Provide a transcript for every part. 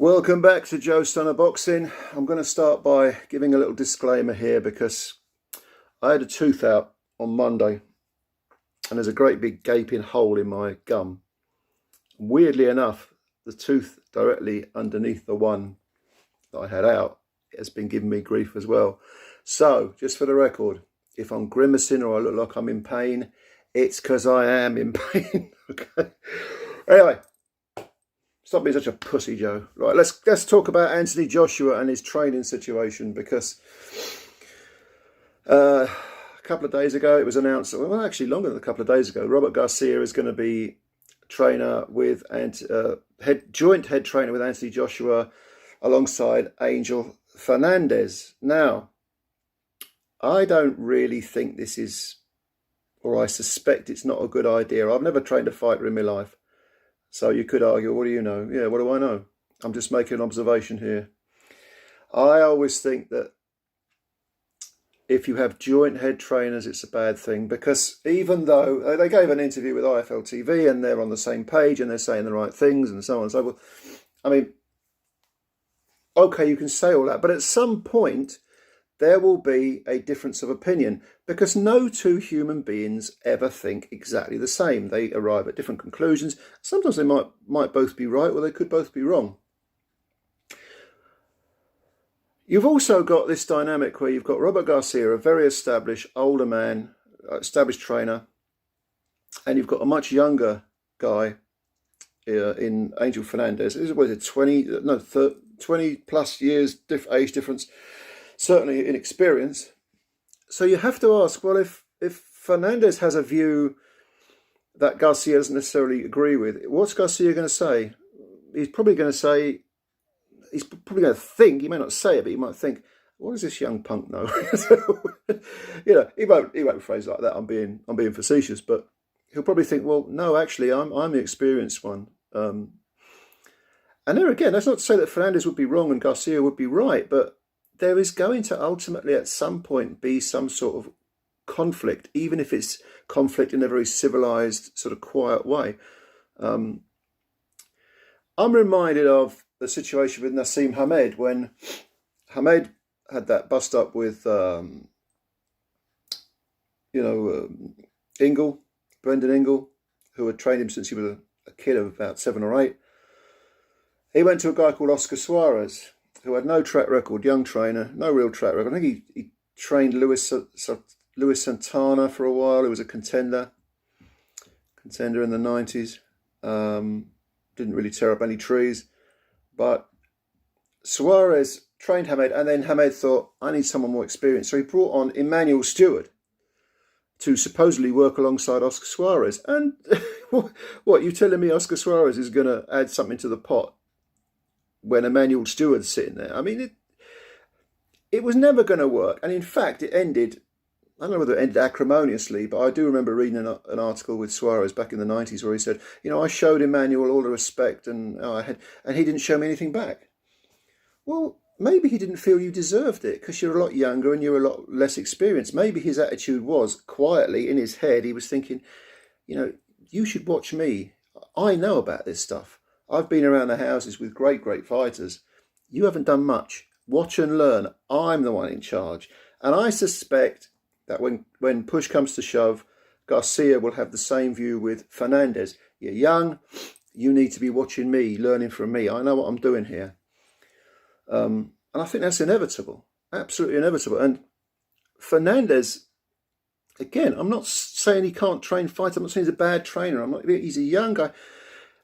Welcome back to Joe Stunner Boxing. I'm going to start by giving a little disclaimer here because I had a tooth out on Monday and there's a great big gaping hole in my gum. Weirdly enough, the tooth directly underneath the one that I had out has been giving me grief as well. So, just for the record, if I'm grimacing or I look like I'm in pain, it's because I am in pain. Okay. Anyway. Stop being such a pussy, Joe. Right, let's talk about Anthony Joshua and his training situation, because a couple of days ago it was announced, well, actually longer than a couple of days ago, Robert Garcia is going to be trainer with joint head trainer with Anthony Joshua alongside Angel Fernandez. Now, I don't really think this is, or I suspect it's not a good idea. I've never trained a fighter in my life. So you could argue, what do you know? Yeah, what do I know? I'm just making an observation here. I always think that if you have joint head trainers, it's a bad thing, because even though they gave an interview with IFL TV and they're on the same page and they're saying the right things and so on and so forth. I mean, okay, you can say all that, but at some point there will be a difference of opinion, because no two human beings ever think exactly the same. They arrive at different conclusions. Sometimes they might both be right, or they could both be wrong. You've also got this dynamic where you've got Robert Garcia, a very established, older man, established trainer, and you've got a much younger guy in Angel Fernandez. What is it, 20 plus years age difference, certainly in experience. So you have to ask, well, if Fernandez has a view that Garcia doesn't necessarily agree with, what's Garcia going to say? He's probably going to think, he may not say it, but he might think, what does this young punk know? You know, he won't phrase like that. I'm being facetious, but he'll probably think, well, no, actually, I'm the experienced one. And there again, that's not to say that Fernandez would be wrong and Garcia would be right, but there is going to ultimately at some point be some sort of conflict, even if it's conflict in a very civilized, sort of quiet way. I'm reminded of the situation with Naseem Hamed, when Hamed had that bust up with, Brendan Ingle, who had trained him since he was a kid of about 7 or 8. He went to a guy called Oscar Suarez, who had no track record, young trainer, no real track record. I think he trained Luis Santana for a while, who was a contender in the 90s. Didn't really tear up any trees. But Suarez trained Hamed, and then Hamed thought, I need someone more experienced. So he brought on Emmanuel Stewart to supposedly work alongside Oscar Suarez. And what, you telling me Oscar Suarez is going to add something to the pot when Emmanuel Stewart's sitting there? I mean, it was never going to work. And in fact, it ended, I don't know whether it ended acrimoniously, but I do remember reading an article with Suarez back in the 90s where he said, I showed Emmanuel all the respect and he didn't show me anything back. Well, maybe he didn't feel you deserved it because you're a lot younger and you're a lot less experienced. Maybe his attitude was, quietly in his head, he was thinking, you should watch me. I know about this stuff. I've been around the houses with great fighters. You haven't done much. Watch and learn. I'm the one in charge. And I suspect that when push comes to shove, Garcia will have the same view with Fernandez. You're young. You need to be watching me, learning from me. I know what I'm doing here. And I think that's inevitable. Absolutely inevitable. And Fernandez, again, I'm not saying he can't train fighters. I'm not saying he's a bad trainer. He's a young guy.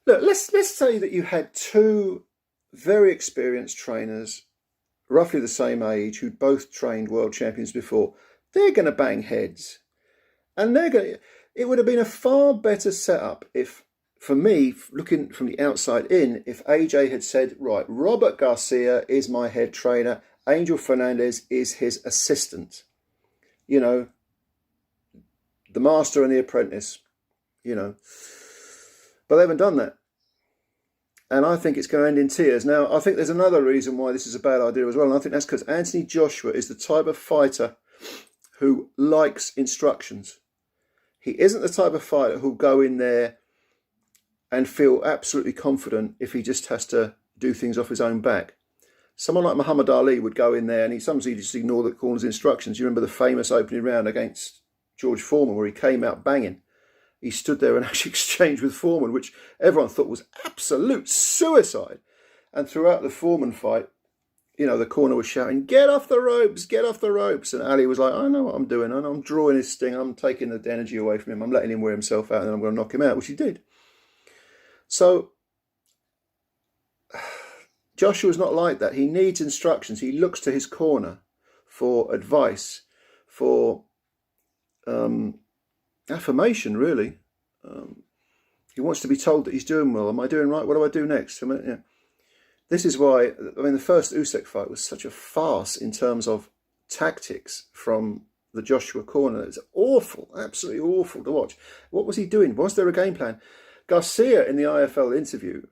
Look, let's say that you had two very experienced trainers, roughly the same age, who both trained world champions before. They're going to bang heads. And it would have been a far better setup if, for me, looking from the outside in, if AJ had said, right, Robert Garcia is my head trainer, Angel Fernandez is his assistant. The master and the apprentice, But they haven't done that. And I think it's going to end in tears. Now, I think there's another reason why this is a bad idea as well. And I think that's because Anthony Joshua is the type of fighter who likes instructions. He isn't the type of fighter who'll go in there and feel absolutely confident if he just has to do things off his own back. Someone like Muhammad Ali would go in there and sometimes he'd just ignore the corner's instructions. You remember the famous opening round against George Foreman where he came out banging. He stood there and actually exchanged with Foreman, which everyone thought was absolute suicide. And throughout the Foreman fight, you know, the corner was shouting, "Get off the ropes, get off the ropes." And Ali was like, "I know what I'm doing. I'm drawing his sting. I'm taking the energy away from him. I'm letting him wear himself out and then I'm going to knock him out," which he did. So Joshua's not like that. He needs instructions. He looks to his corner for advice, for affirmation, really. He wants to be told that he's doing well. Am I doing right? What do I do next? This is why, I mean, the first Usyk fight was such a farce in terms of tactics from the Joshua corner. It's awful, absolutely awful to watch. What was he doing? Was there a game plan? Garcia in the IFL interview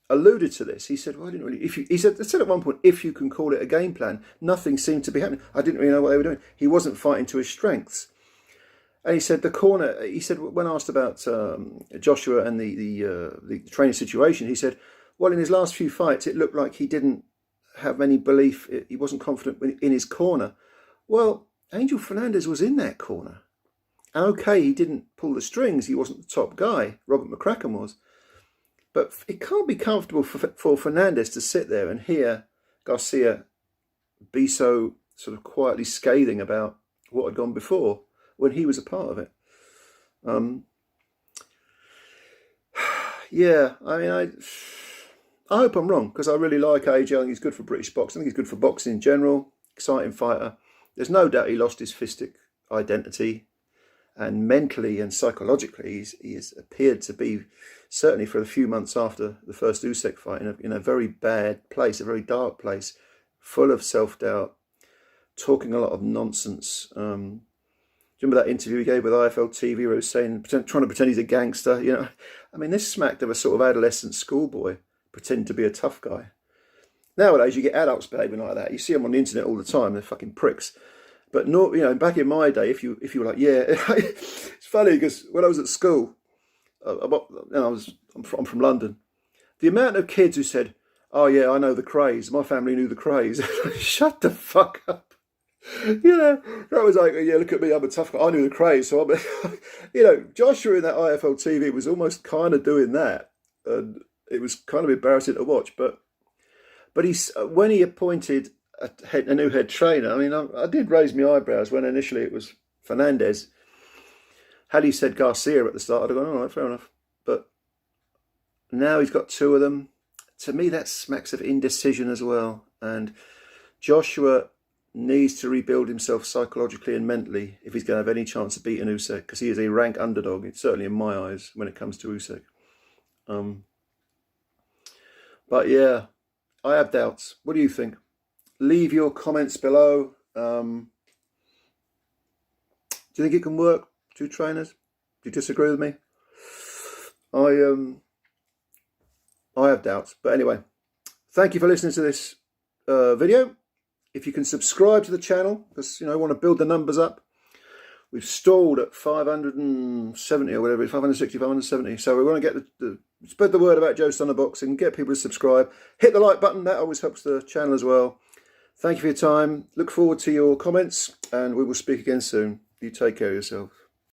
alluded to this. He said, "Well, I didn't really." He said at one point, "If you can call it a game plan," nothing seemed to be happening. I didn't really know what they were doing. He wasn't fighting to his strengths. And he said the corner. He said when asked about Joshua and the training situation, he said, "Well, in his last few fights, it looked like he didn't have any belief. He wasn't confident in his corner." Well, Angel Fernandez was in that corner. And okay, he didn't pull the strings. He wasn't the top guy. Robert McCracken was. But it can't be comfortable for Fernandez to sit there and hear Garcia be so sort of quietly scathing about what had gone before when he was a part of it. Yeah, I mean, I hope I'm wrong because I really like AJ. I think he's good for British boxing. I think he's good for boxing in general. Exciting fighter. There's no doubt he lost his fistic identity. And mentally and psychologically, he has appeared to be, certainly for a few months after the first Usyk fight, in a very bad place, a very dark place, full of self-doubt, talking a lot of nonsense. Do you remember that interview he gave with IFL TV where he was saying, trying to pretend he's a gangster? You know, I mean, this smacked of a sort of adolescent schoolboy pretending to be a tough guy. Nowadays, you get adults behaving like that. You see them on the internet all the time. They're fucking pricks. But no, you know, back in my day, if you were like, yeah, it's funny because when I was at school, I'm from London. The amount of kids who said, "Oh yeah, I know the craze. My family knew the craze." Shut the fuck up. You know, that was like, "Yeah, look at me, I'm a tough guy. I knew the craze." So you know, Joshua in that IFL TV was almost kind of doing that, and it was kind of embarrassing to watch. But when he appointed a new head trainer, I mean, I did raise my eyebrows when initially it was Fernandez. Had he said Garcia at the start, I'd have gone, all right, fair enough. But now he's got two of them. To me, that smacks of indecision as well. And Joshua needs to rebuild himself psychologically and mentally if he's going to have any chance of beating Usyk, because he is a rank underdog, certainly in my eyes, when it comes to Usyk. But yeah, I have doubts. What do you think? Leave your comments below. Do you think it can work? Two trainers? Do you disagree with me? I have doubts. But anyway, thank you for listening to this video. If you can subscribe to the channel, because I want to build the numbers up. We've stalled at 570 or whatever, it's 560, 570. So we want to get spread the word about Joe Stunner Boxing, get people to subscribe. Hit the like button, that always helps the channel as well. Thank you for your time. Look forward to your comments and we will speak again soon. You take care of yourself.